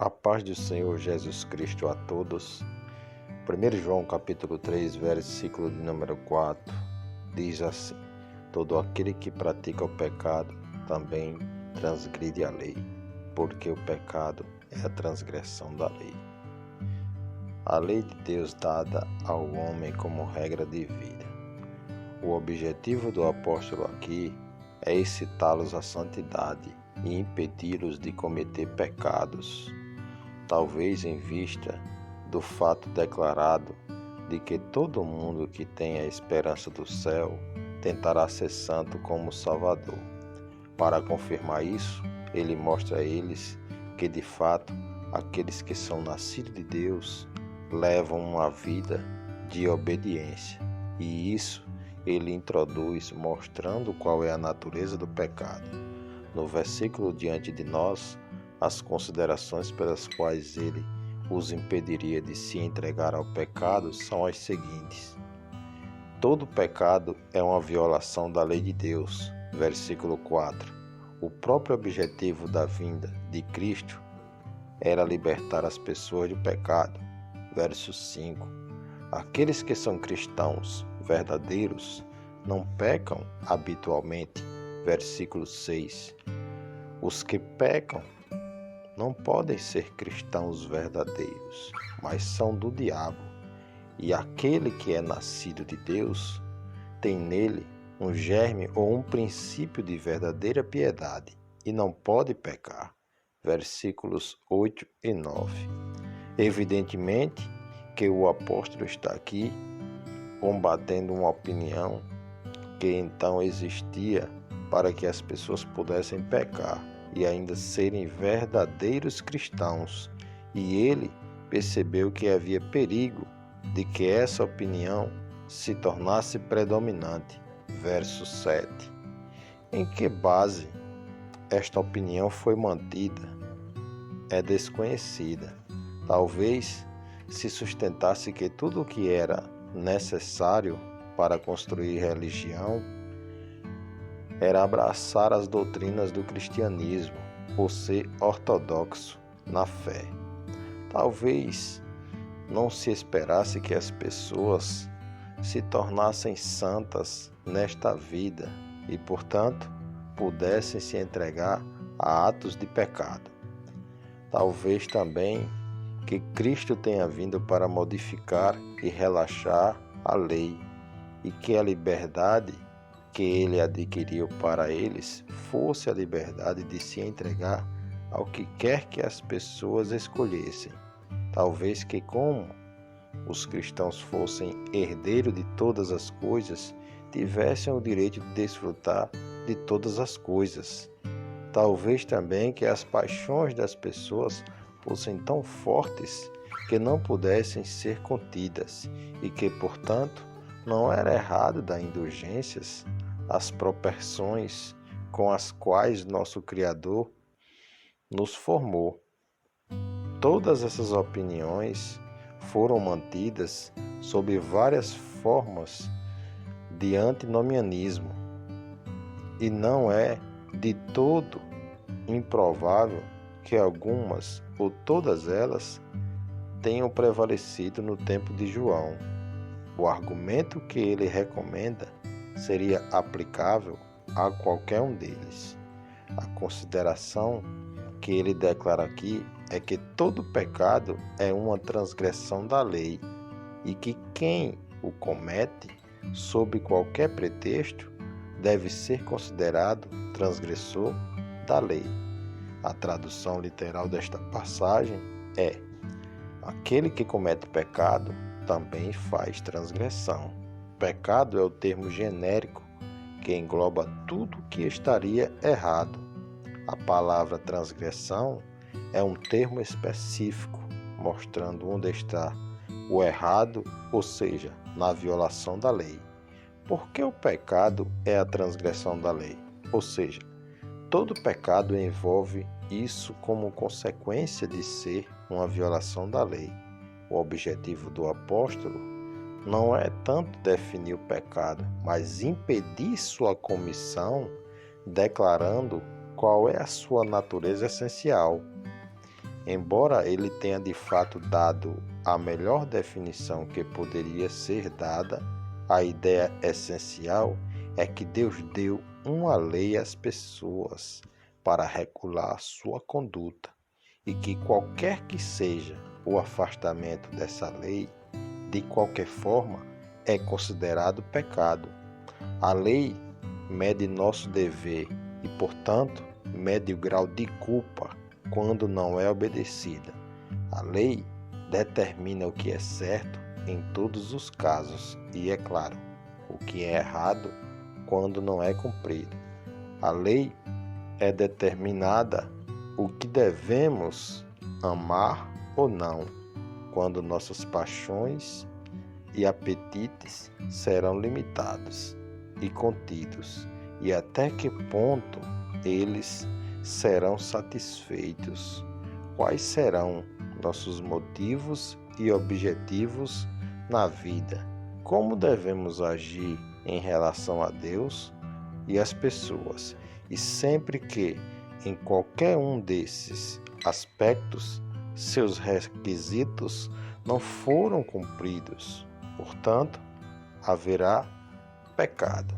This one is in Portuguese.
A paz do Senhor Jesus Cristo a todos. 1 João capítulo 3, versículo de número 4, diz assim: todo aquele que pratica o pecado também transgride a lei, porque o pecado é a transgressão da lei. A lei de Deus dada ao homem como regra de vida. O objetivo do apóstolo aqui é excitá-los à santidade e impedi-los de cometer pecados, talvez em vista do fato declarado de que todo mundo que tem a esperança do céu tentará ser santo como Salvador. Para confirmar isso, ele mostra a eles que, de fato, aqueles que são nascidos de Deus levam uma vida de obediência, e isso ele introduz mostrando qual é a natureza do pecado. No versículo diante de nós, as considerações pelas quais ele os impediria de se entregar ao pecado são as seguintes: todo pecado é uma violação da lei de Deus. Versículo 4. O próprio objetivo da vinda de Cristo era libertar as pessoas do pecado. Verso 5. Aqueles que são cristãos verdadeiros não pecam habitualmente. Versículo 6. Os que pecam não podem ser cristãos verdadeiros, mas são do diabo. E aquele que é nascido de Deus tem nele um germe ou um princípio de verdadeira piedade e não pode pecar. Versículos 8 e 9. Evidentemente que o apóstolo está aqui combatendo uma opinião que então existia para que as pessoas pudessem pecar e ainda serem verdadeiros cristãos. E ele percebeu que havia perigo de que essa opinião se tornasse predominante. Verso 7. Em que base esta opinião foi mantida é desconhecida. Talvez se sustentasse que tudo o que era necessário para construir religião era abraçar as doutrinas do cristianismo ou ser ortodoxo na fé. Talvez não se esperasse que as pessoas se tornassem santas nesta vida e, portanto, pudessem se entregar a atos de pecado. Talvez também que Cristo tenha vindo para modificar e relaxar a lei e que a liberdade que ele adquiriu para eles fosse a liberdade de se entregar ao que quer que as pessoas escolhessem. Talvez que, como os cristãos fossem herdeiros de todas as coisas, tivessem o direito de desfrutar de todas as coisas. Talvez também que as paixões das pessoas fossem tão fortes que não pudessem ser contidas e que, portanto, não era errado dar indulgências às proporções com as quais nosso Criador nos formou. Todas essas opiniões foram mantidas sob várias formas de antinomianismo, e não é de todo improvável que algumas ou todas elas tenham prevalecido no tempo de João. O argumento que ele recomenda seria aplicável a qualquer um deles. A consideração que ele declara aqui é que todo pecado é uma transgressão da lei e que quem o comete, sob qualquer pretexto, deve ser considerado transgressor da lei. A tradução literal desta passagem é: aquele que comete pecado também faz transgressão. Pecado é o termo genérico que engloba tudo que estaria errado. A palavra transgressão é um termo específico, mostrando onde está o errado, ou seja, na violação da lei. Por que o pecado é a transgressão da lei? Ou seja, todo pecado envolve isso como consequência de ser uma violação da lei. O objetivo do apóstolo não é tanto definir o pecado, mas impedir sua comissão, declarando qual é a sua natureza essencial. Embora ele tenha de fato dado a melhor definição que poderia ser dada, a ideia essencial é que Deus deu uma lei às pessoas para regular sua conduta e que qualquer que seja o afastamento dessa lei, de qualquer forma, é considerado pecado. A lei mede nosso dever e, portanto, mede o grau de culpa quando não é obedecida. A lei determina o que é certo em todos os casos e, é claro, o que é errado quando não é cumprido. A lei é determinada o que devemos amar ou não, quando nossas paixões e apetites serão limitados e contidos, e até que ponto eles serão satisfeitos. Quais serão nossos motivos e objetivos na vida? Como devemos agir em relação a Deus e às pessoas? E sempre que, em qualquer um desses aspectos, seus requisitos não foram cumpridos, portanto, haverá pecado.